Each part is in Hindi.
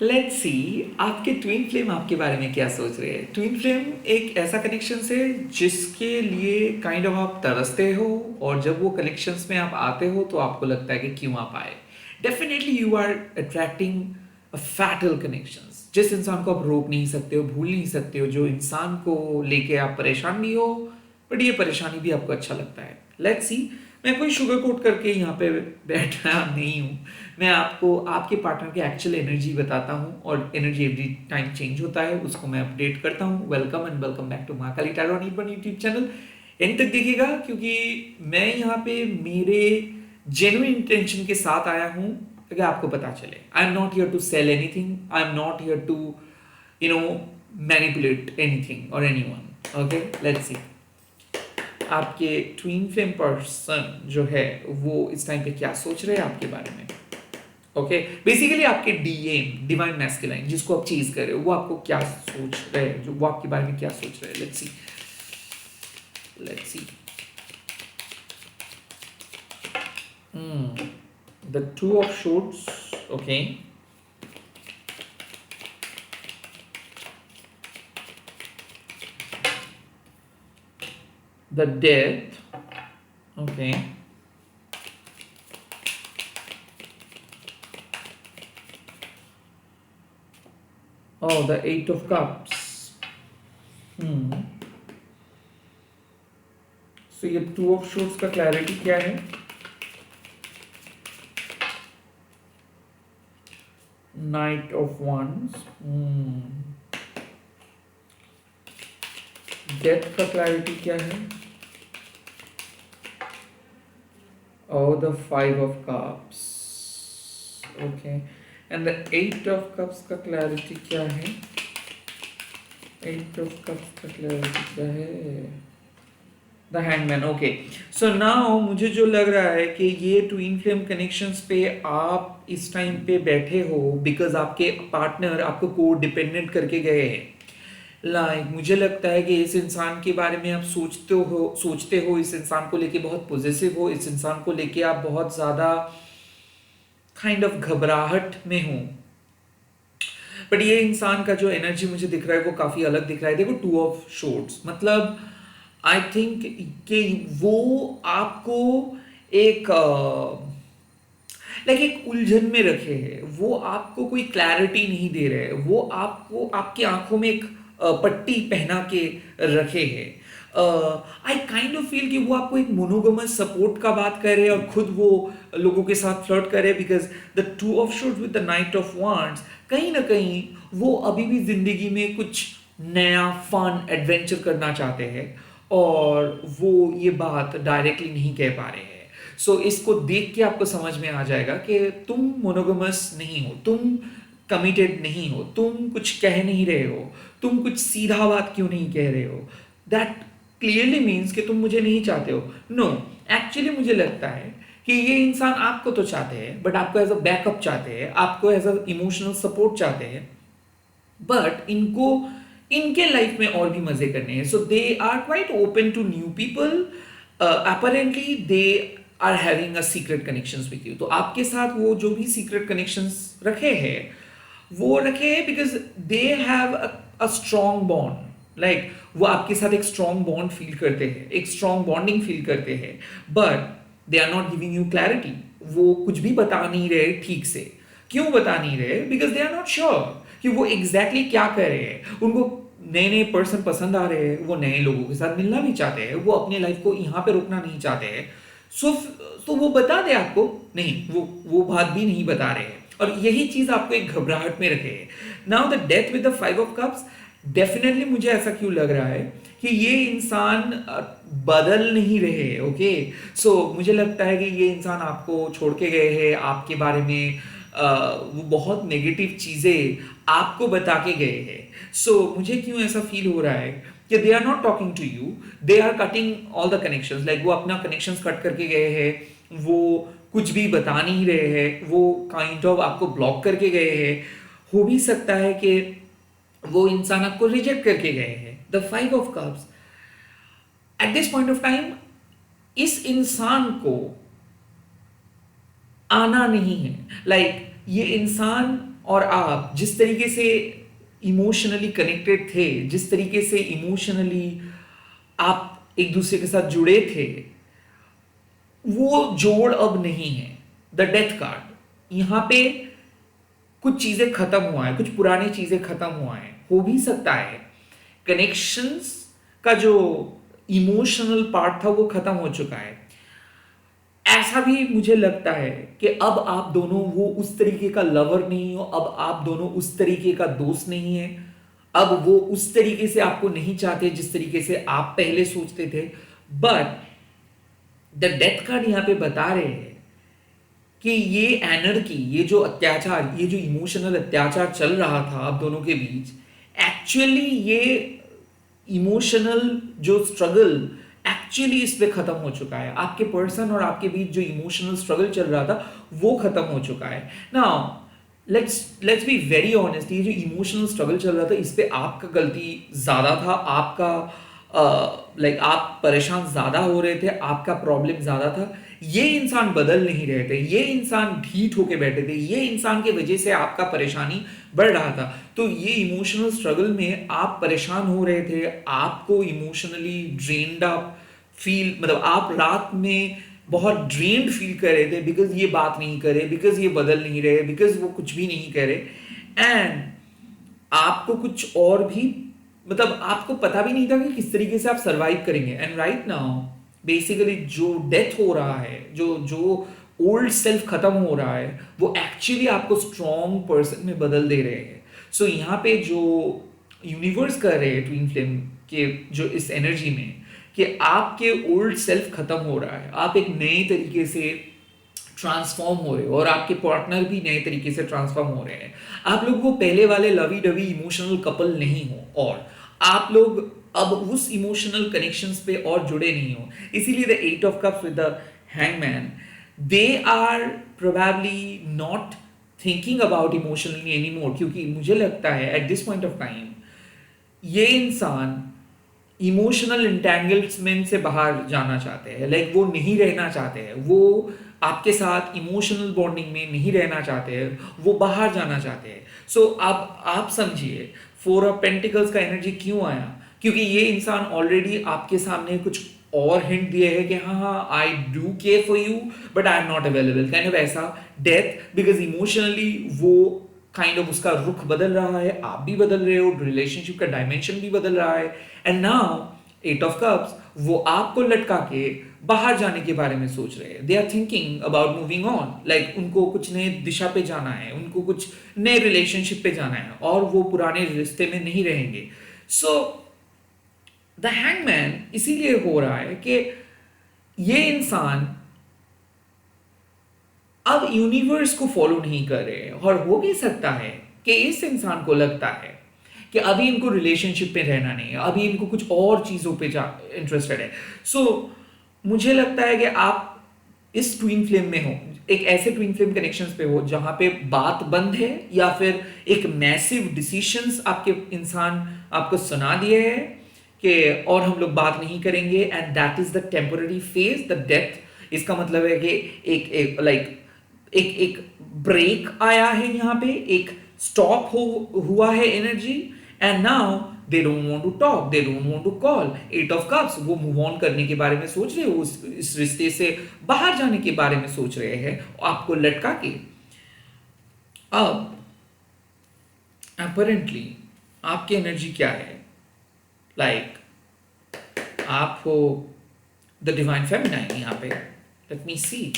लेट्स सी आपके ट्विन फ्लेम आपके बारे में क्या सोच रहे हैं। ट्विन फ्लेम एक ऐसा कनेक्शन है जिसके लिए काइंड ऑफ आप तरसते हो, और जब वो कनेक्शंस में आप आते हो तो आपको लगता है कि क्यों आप आए। Definitely you are attracting a fatal connections, जिस इंसान को आप रोक नहीं सकते हो, भूल नहीं सकते हो, जो इंसान को लेके आप परेशान भी हो बट ये परेशानी भी आपको अच्छा लगता है। लेट्स सी, मैं कोई शुगर कोट करके यहाँ पे बैठा नहीं हूँ। मैं आपको आपके पार्टनर की एक्चुअल एनर्जी बताता हूँ, और एनर्जी एवरी टाइम चेंज होता है, उसको मैं अपडेट करता हूँ। Welcome and welcome back to Mahakali tarot on it YouTube channel. End तक देखिएगा, क्योंकि मैं यहाँ पे मेरे जेन्युइन इंटेंशन के साथ आया हूँ ताकि आपको पता चले। I am not here to sell anything, I am not here to you know manipulate anything और एनीवन। ओके, लेट्स सी आपके ट्विन फ्लेम पर्सन जो है वो इस टाइम पे क्या सोच रहे हैं आपके बारे में। ओके, बेसिकली आपके डीएम डिवाइन मैस्कुलाइन जिसको आप चीज कर रहे हो वो आपको क्या सोच रहे हैं, जो वो आपके बारे में क्या सोच रहे हैं। Let's see, let's see. The two of swords. Okay, the death. Okay, oh the eight of cups। So ये टू ऑफ शॉर्ट्स का क्लैरिटी क्या है। Knight of wands. डेथ का क्लैरिटी क्या है। Oh, the five of cups। Okay, and the eight of cups का क्लैरिटी क्या है। एट ऑफ कप्स का क्लैरिटी क्या है। The hangman. Okay, so now मुझे जो लग रहा है कि ये ट्विन फ्लेम कनेक्शंस पे आप इस टाइम पे बैठे हो बिकॉज आपके पार्टनर आपको को डिपेंडेंट करके गए हैं। मुझे लगता है कि इस इंसान के बारे में आप सोचते हो, इस इंसान को लेके बहुत पॉजिटिव हो, इस इंसान को लेके आप बहुत ज़्यादा काइंड ऑफ घबराहट में हो। बट ये इंसान का जो एनर्जी मुझे दिख रहा है वो काफ़ी अलग दिख रहा है। देखो, टू ऑफ शॉर्ट्स मतलब आई थिंक कि वो आपको एक एक उलझन में रखे हैं। वो आपको कोई क्लैरिटी नहीं दे रहे हैं। वो आपको आपकी आंखों में एक पट्टी पहना के रखे हैं। आई काइंड ऑफ फील कि वो आपको एक मोनोगमस सपोर्ट का बात कर रहे हैं और खुद वो लोगों के साथ फ्लर्ट कर रहे हैं, because the two of shorts with the night of wands कहीं ना कहीं वो अभी भी जिंदगी में कुछ नया फन एडवेंचर करना चाहते हैं, और वो ये बात डायरेक्टली नहीं कह पा रहे हैं। सो इसको देख के आपको समझ में आ जाएगा कि तुम मोनोगमस नहीं हो, तुम कमिटेड नहीं हो, तुम कुछ कह नहीं रहे हो, तुम कुछ सीधा बात क्यों नहीं कह रहे हो। दैट क्लियरली मीन्स कि तुम मुझे नहीं चाहते हो। नो, एक्चुअली मुझे लगता है कि ये इंसान आपको तो चाहते हैं बट आपको एज अ बैकअप चाहते हैं, आपको एज अ इमोशनल सपोर्ट चाहते हैं, बट इनको इनके लाइफ में और भी मजे करने हैं। So they are quite open to new people. Apparently they are having a secret connections with you. तो आपके साथ वो जो भी सीक्रेट कनेक्शंस रखे हैं वो रखे हैं because they have a strong bond. वो आपके साथ एक स्ट्रॉन्ग बॉन्ड फील करते हैं, एक स्ट्रॉन्ग बॉन्डिंग फील करते हैं, but they are not giving you clarity. वो कुछ भी बता नहीं रहे ठीक से। क्यों बता नहीं रहे? Because they are not sure कि वो एग्जैक्टली क्या कर रहे हैं। उनको नए नए पर्सन पसंद आ रहे हैं, वो नए लोगों के साथ मिलना भी चाहते हैं, वो अपने लाइफ को यहाँ पे रोकना नहीं चाहते हैं। सो तो वो बता दे आपको, नहीं वो बात भी नहीं बता रहे हैं, और यही चीज आपको एक घबराहट में रखे है। Now the death with the five of cups, definitely मुझे ऐसा क्यों लग रहा है कि ये इंसान बदल नहीं रहे। ओके, सो मुझे लगता है कि ये इंसान आपको छोड़ के गए हैं, आपके बारे में वो बहुत नेगेटिव चीजें आपको बता के गए हैं। सो मुझे क्यों ऐसा फील हो रहा है कि they are not talking to you, they are cutting all the connections. वो अपना कनेक्शंस कट करके गए हैं, वो कुछ भी बता नहीं रहे हैं, वो काइंड ऑफ आपको ब्लॉक करके गए हैं। हो भी सकता है कि वो इंसान आपको रिजेक्ट करके गए हैं। The five of cups eight this point of time, इस इंसान को आना नहीं है। ये इंसान और आप जिस तरीके से इमोशनली कनेक्टेड थे, जिस तरीके से इमोशनली आप एक दूसरे के साथ जुड़े थे, वो जोड़ अब नहीं है। द डेथ कार्ड यहाँ पे कुछ चीजें खत्म हुआ है, कुछ पुरानी चीजें खत्म हुआ है, हो भी सकता है कनेक्शंस का जो इमोशनल पार्ट था वो खत्म हो चुका है। ऐसा भी मुझे लगता है कि अब आप दोनों वो उस तरीके का लवर नहीं हो, अब आप दोनों उस तरीके का दोस्त नहीं है, अब वो उस तरीके से आपको नहीं चाहते जिस तरीके से आप पहले सोचते थे। बट द डेथ कार्ड यहां पे बता रहे हैं कि ये एनर्की, ये जो अत्याचार, ये जो इमोशनल अत्याचार चल रहा था आप दोनों के बीच, एक्चुअली ये इमोशनल जो स्ट्रगल एक्चुअली इस पे खत्म हो चुका है। आपके पर्सन और आपके बीच जो इमोशनल स्ट्रगल चल रहा था वो खत्म हो चुका है। Now let's be very honest, ये जो इमोशनल स्ट्रगल चल रहा था इस पे आपका गलती ज्यादा था, आपका आप परेशान ज्यादा हो रहे थे, आपका प्रॉब्लम ज्यादा था। ये इंसान बदल नहीं रहे थे, ये इंसान ढीठ होके बैठे थे, ये इंसान के वजह से आपका परेशानी बढ़ रहा था। तो ये इमोशनल स्ट्रगल में आप परेशान हो रहे थे, आपको इमोशनली ड्रेन्ड अप फील, मतलब आप रात में बहुत ड्रेन्ड फील कर रहे थे बिकॉज ये बात नहीं करे, बिकॉज ये बदल नहीं रहे, बिकॉज वो कुछ भी नहीं करे, एंड आपको कुछ और भी, मतलब आपको पता भी नहीं था कि किस तरीके से आप सरवाइव करेंगे। एंड राइट नाउ बेसिकली जो डेथ हो रहा है, जो जो ओल्ड सेल्फ खत्म हो रहा है, वो एक्चुअली आपको स्ट्रॉन्ग पर्सन में बदल दे रहे हैं। सो यहाँ पे जो यूनिवर्स कर रहे हैं ट्विन फ्लेम के जो इस एनर्जी में, कि आपके ओल्ड सेल्फ खत्म हो रहा है, आप एक नए तरीके से ट्रांसफॉर्म हो रहे हो, और आपके पार्टनर भी नए तरीके से ट्रांसफॉर्म हो रहे हैं। आप लोग वो पहले वाले लवी डवी इमोशनल कपल नहीं हो, और आप लोग अब उस इमोशनल कनेक्शंस पे और जुड़े नहीं हो। इसीलिए the eight of cups with the hangman, they are probably not thinking about emotionally any more, क्योंकि मुझे लगता है at this point of time ये इंसान इमोशनल इंटेंगल्समेंट से बाहर जाना चाहते हैं। वो नहीं रहना चाहते हैं, वो आपके साथ इमोशनल बॉन्डिंग में नहीं रहना चाहते हैं, वो बाहर जाना चाहते हैं। सो अब आप समझिए फोर ऑफ पेंटिकल्स का एनर्जी क्यों आया, क्योंकि ये इंसान ऑलरेडी आपके सामने कुछ और हिंट दिए है कि हाँ हाँ I do care for you but I am not available, kind of ऐसा डेथ, बिकॉज इमोशनली वो काइंड ऑफ उसका रुख बदल रहा है, आप भी बदल रहे हो, रिलेशनशिप का डायमेंशन भी बदल रहा है। And now at of cups, वो आपको लटका के बाहर जाने के बारे में सोच रहे हैं। They are thinking about moving on, उनको कुछ नए दिशा पे जाना है, उनको कुछ नए रिलेशनशिप पे जाना है, और वो पुराने रिश्ते में नहीं रहेंगे। सो द हैंगमैन इसीलिए हो रहा है कि ये इंसान अब यूनिवर्स को फॉलो नहीं कर रहे, और हो भी सकता है कि इस इंसान को लगता है कि अभी इनको रिलेशनशिप पे रहना नहीं है, अभी इनको कुछ और चीज़ों पे इंटरेस्टेड है। सो मुझे लगता है कि आप इस ट्विन फ्लेम में हो, एक ऐसे ट्विन फ्लेम कनेक्शंस पे हो जहां पे बात बंद है, या फिर एक मैसिव डिसीशंस आपके इंसान आपको सुना दिए हैं कि और हम लोग बात नहीं करेंगे, and that is the temporary phase, the death. इसका मतलब है कि एक ब्रेक आया है, यहाँ पे एक स्टॉप हुआ है energy, and now they don't want to talk, they don't want to call. Eight of cups, वो मूव ऑन करने के बारे में सोच रहे हो, इस रिश्ते से बाहर जाने के बारे में सोच रहे हैं आपको लटका के। अब अपरेंटली आपकी एनर्जी क्या है, आप हो द डिवाइन फेमिनाइन यहाँ पे। Let me see,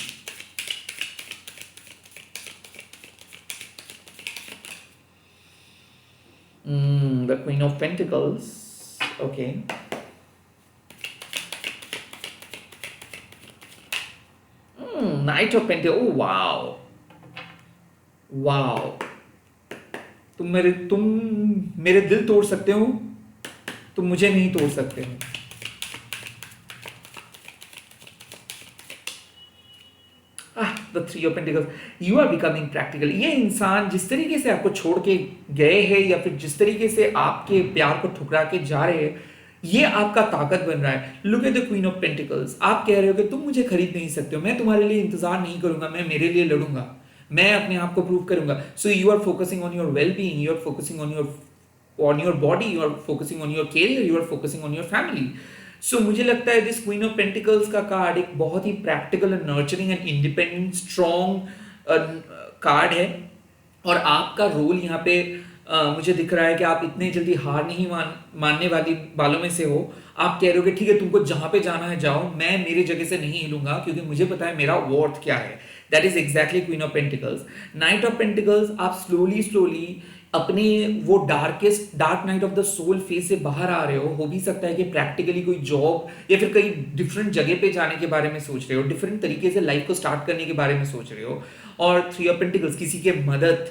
the Queen of Pentacles. Okay. Knight of Pentacles. Oh wow. Wow. तुम मेरे दिल तोड़ सकते हो, तुम मुझे नहीं तोड़ सकते हो। The three of pentacles, you are becoming practical. ये इंसान जिस तरीके से आपको छोड़ के गए हैं, या फिर जिस तरीके से आपके प्यार को ठुकरा के जा रहे हैं, ये आपका ताकत बन रहा है। Look at the queen of pentacles. आप कह रहे हो कि तुम मुझे खरीद नहीं सकते हो, मैं तुम्हारे लिए इंतजार नहीं करूंगा, मैं मेरे लिए लड़ूंगा, मैं अपने आप को प्रूव करूंगा. So you are focusing on your well being, you are focusing on your body, you are focusing on your career, you are focusing on your family. So मुझे लगता है दिस क्वीन ऑफ पेंटिकल्स का कार्ड एक बहुत ही practical and nurturing and independent strong card है. और आपका रोल यहाँ पे मुझे दिख रहा है कि आप इतने जल्दी हार नहीं मानने वालों में से हो. आप कह रहे हो कि ठीक है, तुमको जहां पे जाना है जाओ, मैं मेरी जगह से नहीं हिलूंगा क्योंकि मुझे पता है मेरा वर्थ क्या है. That is exactly queen of pentacles. Knight of pentacles, आप स्लोली स्लोली अपने वो dark night of the soul phase से बाहर आ रहे हो भी सकता है कि प्रैक्टिकली कोई जॉब या फिर कई डिफरेंट जगह पे जाने के बारे में सोच रहे हो, डिफरेंट तरीके से लाइफ को स्टार्ट करने के बारे में सोच रहे हो. और थ्री ऑफ पेंटिकल्स, किसी के मदद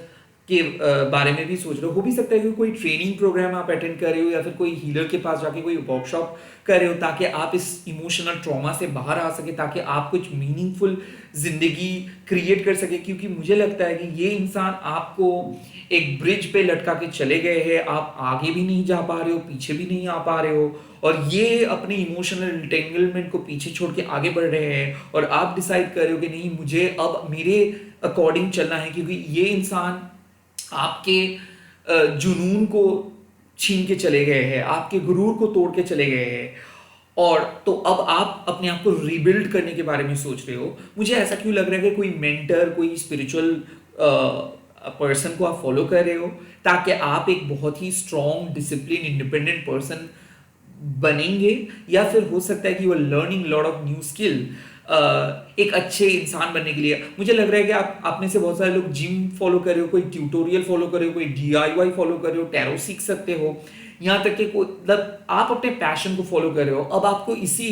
के बारे में भी सोच रहे हो भी सकता है कि कोई ट्रेनिंग प्रोग्राम आप अटेंड कर रहे हो या फिर कोई हीलर के पास जाके कोई वर्कशॉप कर रहे हो ताकि आप इस इमोशनल ट्रॉमा से बाहर आ सके, ताकि आप कुछ मीनिंगफुल जिंदगी क्रिएट कर सके. क्योंकि मुझे लगता है कि ये इंसान आपको एक ब्रिज पे लटका के चले गए हैं, आप आगे भी नहीं जा पा रहे हो, पीछे भी नहीं आ पा रहे हो, और ये अपने इमोशनल इंटेंगलमेंट को पीछे छोड़ के आगे बढ़ रहे हैं. और आप डिसाइड कर रहे हो कि नहीं, मुझे अब मेरे अकॉर्डिंग चलना है, क्योंकि ये इंसान आपके जुनून को छीन के चले गए हैं, आपके गुरूर को तोड़ के चले गए हैं. और तो अब आप अपने आप को रिबिल्ड करने के बारे में सोच रहे हो. मुझे ऐसा क्यों लग रहा है कि कोई मेंटर, कोई स्पिरिचुअल पर्सन को आप फॉलो कर रहे हो ताकि आप एक बहुत ही स्ट्रॉन्ग, डिसिप्लिन, इंडिपेंडेंट पर्सन बनेंगे. या फिर हो सकता है कि you are learning lot of new skill एक अच्छे इंसान बनने के लिए. मुझे लग रहा है कि आप में से बहुत सारे लोग जिम फॉलो कर रहे हो, कोई ट्यूटोरियल फॉलो कर रहे हो, कोई डीआईवाई फॉलो कर रहे हो, टैरो सीख सकते हो, यहाँ तक कि मतलब आप अपने पैशन को फॉलो कर रहे हो. अब आपको किसी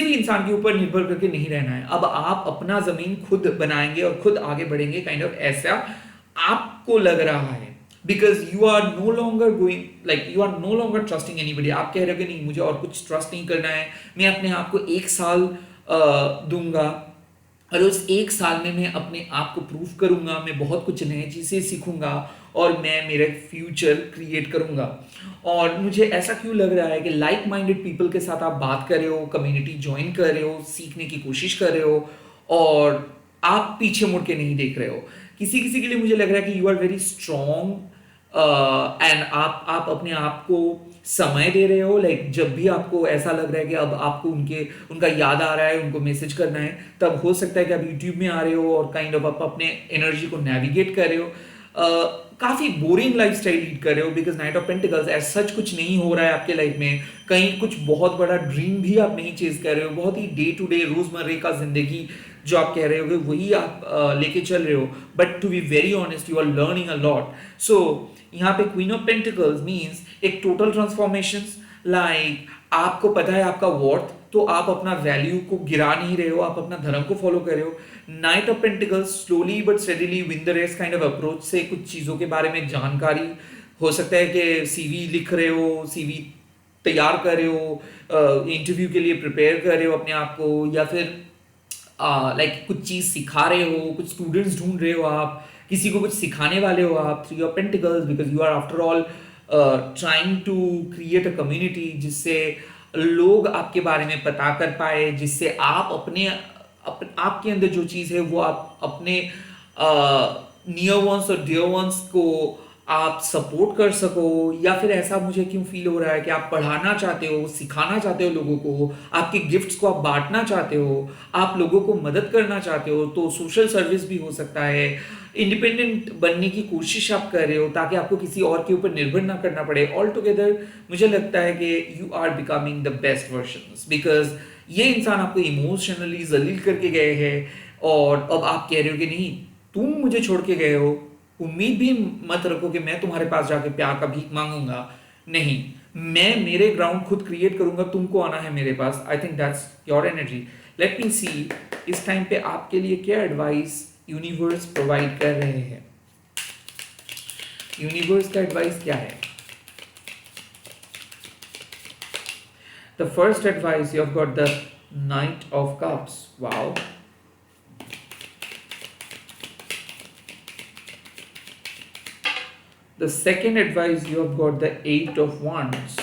भी इंसान के ऊपर निर्भर करके नहीं रहना है. अब आप अपना जमीन खुद बनाएंगे और खुद आगे बढ़ेंगे, काइंड ऑफ ऐसा आपको लग रहा है. Because you are no longer going, like you are no longer trusting anybody. आप कह रहे हो कि नहीं, मुझे और कुछ ट्रस्ट नहीं करना है, मैं अपने आप को 1 साल दूंगा और उस 1 साल में मैं अपने आप को प्रूव करूंगा, मैं बहुत कुछ नए चीजें सीखूंगा और मैं मेरा फ्यूचर क्रिएट करूंगा. और मुझे ऐसा क्यों लग रहा है कि लाइक माइंडेड पीपल के साथ आप बात कर रहे हो, कम्युनिटी ज्वाइन कर रहे हो, सीखने की कोशिश कर रहे हो, और आप पीछे मुड़ के नहीं देख रहे हो. किसी किसी के लिए मुझे लग रहा है कि you are very strong and आप अपने आप को समय दे रहे हो. लाइक जब भी आपको ऐसा लग रहा है कि अब आपको उनका याद आ रहा है, उनको मैसेज करना है, तब हो सकता है कि आप यूट्यूब में आ रहे हो और काइंड ऑफ आप अपने एनर्जी को नेविगेट कर रहे हो. काफी बोरिंग लाइफ स्टाइल लीड कर रहे हो, because knight of pentacles as such कुछ नहीं हो रहा है आपके लाइफ में. कहीं कुछ बहुत बड़ा ड्रीम भी आप नहीं चेज कर रहे हो, बहुत ही डे टू डे रोजमर्रे का जिंदगी जो आप कह रहे हो वही आप लेके चल रहे हो. But to be very honest, you are learning a lot. So यहाँ पे क्वीन ऑफ पेंटिकल्स मीन्स एक टोटल ट्रांसफॉर्मेशन. लाइक आपको पता है आपका वर्थ, तो आप अपना वैल्यू को गिरा नहीं रहे हो, आप अपना धर्म को फॉलो कर रहे हो. Knight of pentacles slowly but steadily win the race kind of approach से कुछ चीजों के बारे में जानकारी. हो सकता है कि सीवी लिख रहे हो, सीवी तैयार कर रहे हो, इंटरव्यू के लिए प्रिपेयर कर रहे हो अपने आप को, या फिर लाइक कुछ चीज सिखा रहे हो, कुछ स्टूडेंट्स ढूंढ रहे हो, आप किसी को कुछ सिखाने वाले हो. आप three of pentacles, because you are after all trying to create a community जिससे लोग आपके बारे में पता कर पाए, जिससे आप आपके अंदर जो चीज़ है वो आप अपने नियर वंस और डियर वंस को आप सपोर्ट कर सको. या फिर ऐसा मुझे क्यों फील हो रहा है कि आप पढ़ाना चाहते हो, सिखाना चाहते हो लोगों को, आपके गिफ्ट्स को आप बांटना चाहते हो, आप लोगों को मदद करना चाहते हो. तो सोशल सर्विस भी हो सकता है, इंडिपेंडेंट बनने की कोशिश आप कर रहे हो ताकि आपको किसी और के ऊपर निर्भर ना करना पड़े. ऑल टुगेदर मुझे लगता है कि you are becoming the best version, because ये इंसान आपको इमोशनली जलील करके गए हैं और अब आप कह रहे हो कि नहीं, तुम मुझे छोड़ के गए हो, उम्मीद भी मत रखो कि मैं तुम्हारे पास जाके प्यार का भीख मांगूंगा. नहीं, मैं मेरे ग्राउंड खुद क्रिएट करूंगा, तुमको आना है मेरे पास. I think that's your energy. Let me see इस टाइम पे आपके लिए क्या एडवाइस यूनिवर्स प्रोवाइड कर रहे हैं. यूनिवर्स का एडवाइस क्या है? The first advice, you have got the night of cups. Wow. The second advice, you have got the 8 of Wands.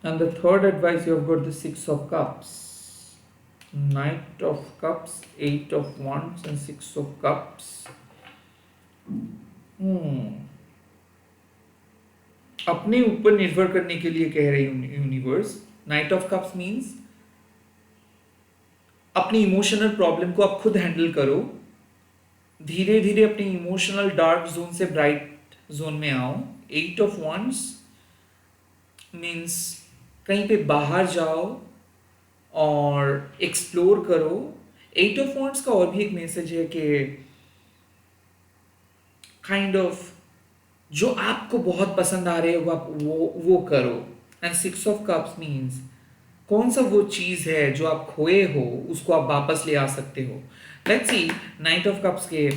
And the third advice, you have got the Six of Cups, Knight of Cups, Eight of Wands, and Six of Cups. अपने ऊपर निर्भर करने के लिए कह रही universe. Night of cups means अपनी इमोशनल प्रॉब्लम को आप खुद हैंडल करो, धीरे धीरे अपने इमोशनल डार्क जोन से ब्राइट जोन में आओ। एट ऑफ वंस मीन्स कहीं पे बाहर जाओ और एक्सप्लोर करो। एट ऑफ वंस का और भी एक मैसेज है कि काइंड ऑफ जो आपको बहुत पसंद आ रहे हो आप वो करो। And six of cups means कौन सा वो चीज है जो आप खोए हो उसको आप वापस ले आ सकते हो। Let's see night of cups के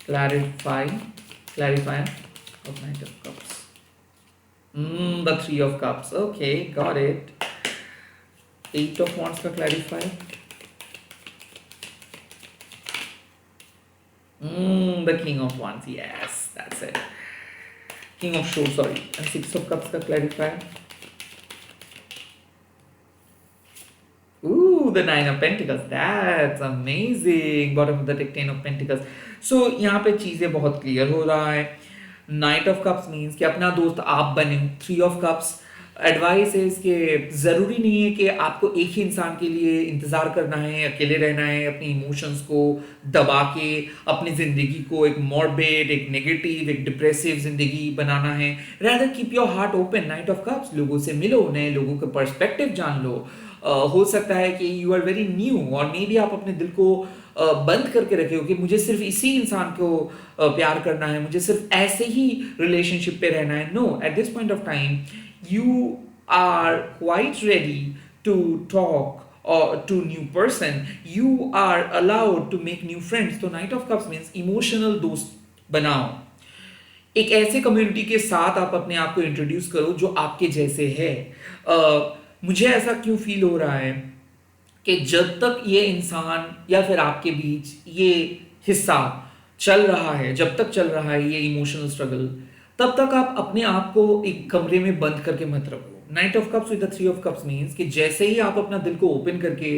clarifier of Knight of Cups. The Three of Cups. Okay, got it. Eight of Wands का clarifier. The King of Wands. Yes, that's it. King of Swords, sorry. And Six of Cups का clarifier. Ooh, the Nine of Pentacles. That's amazing. Bottom of the deck, Ten of Pentacles. So यहाँ पे चीजें बहुत क्लियर हो रहा है। नाइट ऑफ कप्स मीन्स कि अपना दोस्त आप बने। थ्री ऑफ कप्स एडवाइस है इसके, जरूरी नहीं है कि आपको एक ही इंसान के लिए इंतजार करना है, अकेले रहना है, अपनी इमोशंस को दबा के अपनी जिंदगी को एक मॉर्बिड, एक नेगेटिव, एक डिप्रेसिव जिंदगी बनाना है। Rather keep your heart open. Night of cups, लोगों से मिलो, नए लोगों का पर्सपेक्टिव जान लो। हो सकता है कि यू आर वेरी न्यू और मे बी आप अपने दिल को बंद करके रखे हो कि मुझे सिर्फ इसी इंसान को प्यार करना है, मुझे सिर्फ ऐसे ही रिलेशनशिप पे रहना है। No, at this point of time you are quite ready to talk or to new person, you are allowed to make new friends. तो night of cups means emotional दोस्त बनाओ। एक ऐसे कम्युनिटी के साथ आप अपने आप को इंट्रोड्यूस करो जो आपके जैसे है। मुझे ऐसा क्यों फील हो रहा है कि जब तक ये इंसान या फिर आपके बीच ये हिस्सा चल रहा है, जब तक चल रहा है ये इमोशनल स्ट्रगल, तब तक आप अपने आप को एक कमरे में बंद करके मत रखो। Night of cups with the three of cups means कि जैसे ही आप अपना दिल को ओपन करके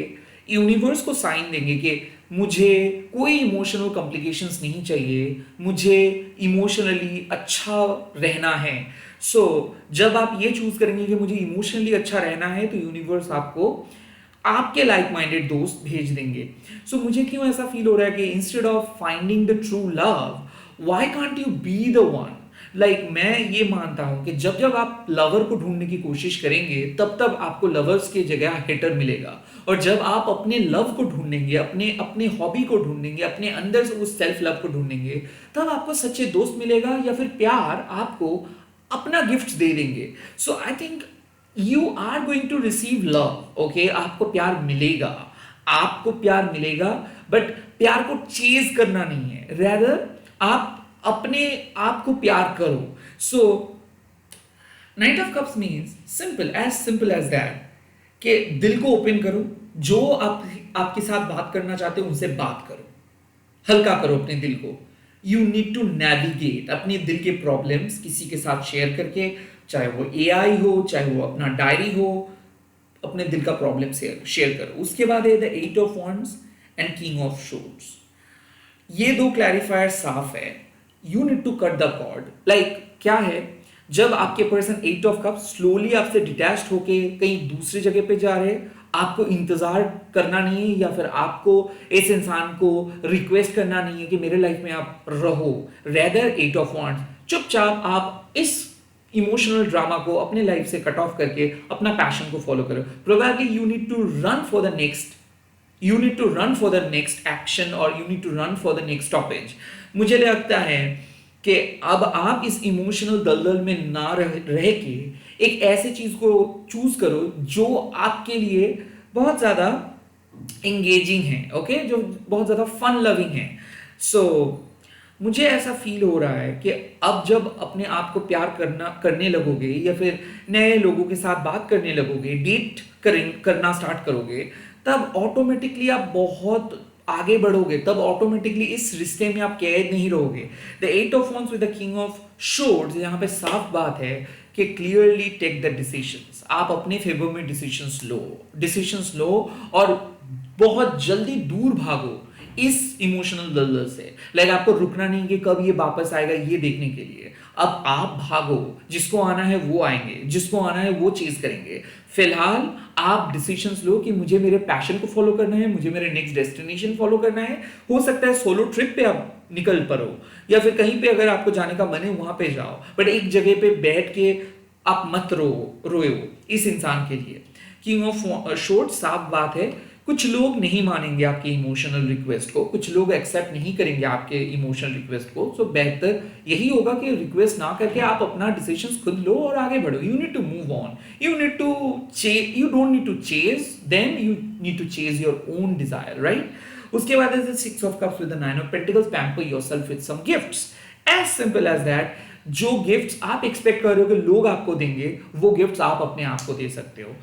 यूनिवर्स को साइन देंगे कि मुझे कोई इमोशनल कॉम्प्लिकेशंस नहीं चाहिए, मुझे इमोशनली अच्छा रहना है। सो जब आप ये चूज करेंगे कि मुझे इमोशनली अच्छा रहना है, तो यूनिवर्स आपको आपके लाइक माइंडेड दोस्त भेज देंगे। सो मुझे क्यों ऐसा फील हो रहा है कि instead of finding the true love, why can't you be the one. Like मैं ये मानता हूं कि जब जब आप लवर को ढूंढने की कोशिश करेंगे तब तब आपको लवर्स की जगह हेटर मिलेगा। और जब आप अपने लव को ढूंढेंगे, अपने अपने हॉबी को ढूंढेंगे, अपने अंदर से उस सेल्फ लव को ढूंढेंगे, तब आपको सच्चे दोस्त मिलेगा या फिर प्यार आपको अपना गिफ्ट दे देंगे। So I think you are going to receive love. Okay, आपको प्यार मिलेगा, आपको प्यार मिलेगा, बट प्यार को चेज करना नहीं है, रेदर आप अपने आप को प्यार करो। So knight of cups means simple as that कि दिल को ओपन करो, जो आपके साथ बात करना चाहते हो उनसे बात करो, हल्का करो अपने दिल को। यू नीड टू नेविगेट अपने दिल के प्रॉब्लम्स किसी के साथ शेयर करके, चाहे वो एआई हो, चाहे वो अपना डायरी हो, अपने दिल का प्रॉब्लम शेयर करो। उसके बाद है the eight of wands and king of swords. ये दो क्लैरिफायर साफ है। You need to cut the cord. Like क्या है, जब आपके person eight of cup slowly आपसे डिटैच्ड होके कहीं दूसरी जगह पे जा रहे, आपको इंतजार करना नहीं है या फिर आपको इस इंसान को रिक्वेस्ट करना नहीं है कि मेरे लाइफ में आप रहो। रेदर एट ऑफ वॉन्ड्स, चुपचाप आप इस इमोशनल ड्रामा को अपने लाइफ से कट ऑफ करके अपना पैशन को फॉलो करो। Probably you need to run for the next, you need to run for the next action और you need to run for the next stoppage. मुझे लगता है कि अब आप इस इमोशनल दलदल में ना रह के एक ऐसी चीज को चूज करो जो आपके लिए बहुत ज्यादा एंगेजिंग है, ओके, जो बहुत ज्यादा फन लविंग है। सो मुझे ऐसा फील हो रहा है कि अब जब अपने आप को प्यार करने लगोगे या फिर नए लोगों के साथ बात करने लगोगे, डेट करना स्टार्ट करोगे, तब ऑटोमेटिकली आप बहुत आगे बढ़ोगे, तब ऑटोमेटिकली इस रिश्ते में आप कैद नहीं रहोगे। The eight of wands with the king of swords, यहाँ पे साफ बात है कि क्लियरली टेक द डिसीजंस, आप अपने फेवर में डिसीजंस लो और बहुत जल्दी दूर भागो इस इमोशनल दलदल से। लाइक आपको रुकना नहीं कि कब ये वापस आएगा ये देखने के लिए, अब आप भागो, जिसको आना है वो आएंगे, जिसको आना है वो चीज करेंगे। फिलहाल आप डिसीजंस लो कि मुझे मेरे पैशन को फॉलो करना है, मुझे मेरे नेक्स्ट डेस्टिनेशन फॉलो करना है। हो सकता है सोलो ट्रिप पे आप निकल पड़ो, या फिर कहीं पे अगर आपको जाने का मन है वहां पे जाओ, बट एक जगह पे बैठ के आप मत रोयो इस इंसान के लिए। किंग ऑफ शॉर्ट, साफ बात है, कुछ लोग नहीं मानेंगे आपके इमोशनल रिक्वेस्ट को, कुछ लोग एक्सेप्ट नहीं करेंगे आपके इमोशनल रिक्वेस्ट को। सो बेहतर यही होगा कि रिक्वेस्ट ना करके आप अपना डिसीजन खुद लो और आगे बढ़ो। You need to move on, you don't need to chase them, you need to chase your own desire, right. उसके बाद है six of cups with the nine of pentacles, pamper yourself with some gifts, as simple as that. जो गिफ्ट्स आप एक्सपेक्ट कर रहे हो कि लोग आपको देंगे, वो गिफ्ट्स आप अपने आप को दे सकते हो।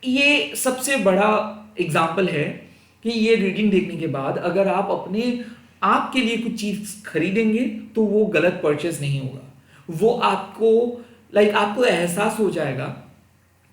ये सबसे बड़ा एग्जाम्पल है कि ये रीडिंग देखने के बाद अगर आप अपने आप के लिए कुछ चीज खरीदेंगे तो वो गलत परचेज नहीं होगा। वो आपको आपको एहसास हो जाएगा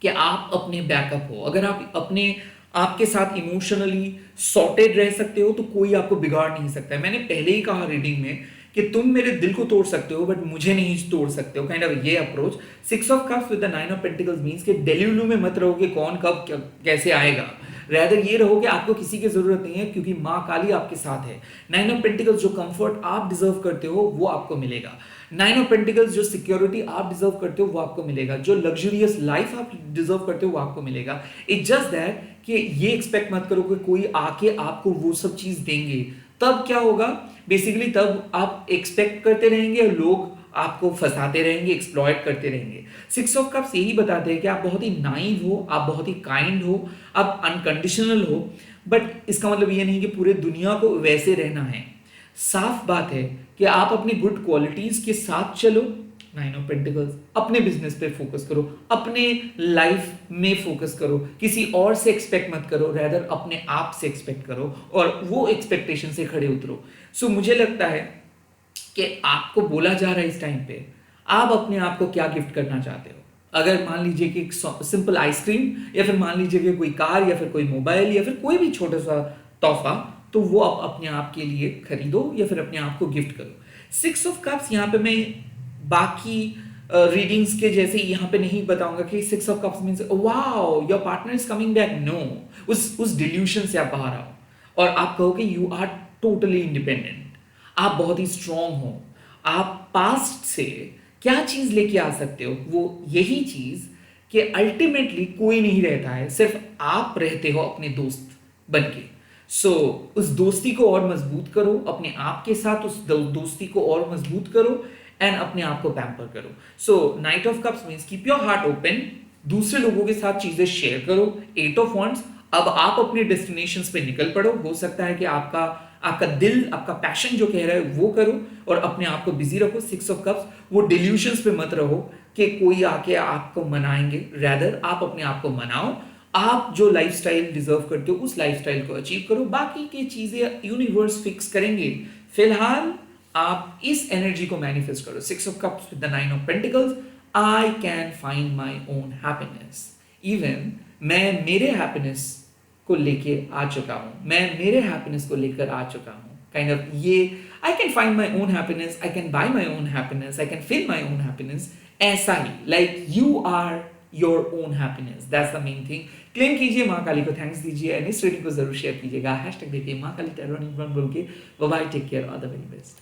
कि आप अपने बैकअप हो। अगर आप अपने आपके साथ इमोशनली सॉर्टेड रह सकते हो तो कोई आपको बिगाड़ नहीं सकता है। मैंने पहले ही कहा रीडिंग में कि तुम मेरे दिल को तोड़ सकते हो बट मुझे नहीं तोड़ सकते हो, काइंड ऑफ ये approach. Six of cups with the nine of pentacles means कि डेल्यूलू में मत रहो कि कौन कब कैसे आएगा। रैदर ये रहो कि आपको किसी की जरूरत नहीं है क्योंकि माँ काली आपके साथ है। नाइन ऑफ पेंटिकल्स, जो कंफर्ट आप डिजर्व करते हो वो आपको मिलेगा। नाइन ऑफ पेंटिकल्स, जो सिक्योरिटी आप डिजर्व करते हो वो आपको मिलेगा। जो लग्जरियस लाइफ आप डिजर्व करते हो वो आपको मिलेगा। इट्स जस्ट दैट कि ये एक्सपेक्ट मत करो कि कोई आके आपको वो सब चीज देंगे। तब क्या होगा बेसिकली, तब आप एक्सपेक्ट करते रहेंगे और लोग आपको फंसाते रहेंगे, एक्सप्लॉइट करते रहेंगे। सिक्स ऑफ कप्स यही बताते हैं कि आप बहुत ही नाइव हो, आप बहुत ही काइंड हो, आप अनकंडीशनल हो, बट इसका मतलब ये नहीं कि पूरे दुनिया को वैसे रहना है। साफ बात है कि आप अपनी गुड क्वालिटीज के साथ चलो। नाइन ऑफ पेंटिकल्स, अपने बिजनेस पे फोकस करो, अपने लाइफ में फोकस करो, किसी और से एक्सपेक्ट मत करो, रैदर अपने आप से एक्सपेक्ट करो और वो एक्सपेक्टेशन से खड़े उतरो। सो मुझे लगता है कि आपको बोला जा रहा है इस टाइम पे आप अपने आप को क्या गिफ्ट करना चाहते हो। अगर मान लीजिए कि एक सिंपल आइसक्रीम, या फिर मान लीजिए कि कोई कार, या फिर कोई मोबाइल, या फिर कोई भी छोटा सा तोहफा, तो वो आप अपने आप के लिए खरीदो या फिर अपने आप को गिफ्ट करो। सिक्स ऑफ कप्स यहाँ पे मैं बाकी रीडिंग्स के जैसे यहाँ पे नहीं बताऊंगा कि six of cups means wow your partner is coming back. No, उस डिल्यूशन से आप बाहर आओ और आप कहो कि यू आर टोटली इंडिपेंडेंट, आप बहुत ही स्ट्रांग हो। आप पास्ट से क्या चीज लेके आ सकते हो, वो यही चीज कि अल्टीमेटली कोई नहीं रहता है, सिर्फ आप रहते हो अपने दोस्त बनके। सो उस दोस्ती को और मजबूत करो, अपने आप के साथ उस दोस्ती को और मजबूत करो एंड अपने आप को पैम्पर करो। So knight of cups means keep your heart open, दूसरे लोगों के साथ चीजें शेयर करो। एट ऑफ वॉन्ड्स, अब आप अपने डेस्टिनेशंस पे निकल पड़ो। हो सकता है कि आपका दिल, आपका पैशन जो कह रहा है वो करो और अपने आप को बिजी रखो। सिक्स ऑफ कप्स, वो डिल्यूशंस पे मत रहो कि कोई आके आपको मनाएंगे, रैदर आप अपने आप को मनाओ। आप जो लाइफस्टाइल डिजर्व करते हो उस लाइफस्टाइल को अचीव करो, बाकी की चीजें यूनिवर्स फिक्स करेंगे। फिलहाल आप इस एनर्जी को मैनिफेस्ट करो। Six of cups with the nine of pentacles, I can find my own happiness. Even मैं मेरे हैप्पीनेस को लेके आ चुका हूं, मैं मेरे हैप्पीनेस को लेकर आ चुका हूं। काइंड ऑफ ये I can find my own happiness, I can buy my own happiness, I can feel my own happiness. ऐसा ही like you are your own happiness, that's the main thing. Claim कीजिए, माँ काली को थैंक्स दीजिए एंड इस रीडिंग को जरूर शेयर कीजिएगा। हैशटैग देखिए माँ काली टैरो बोल के। Bye bye, take care, all the very best.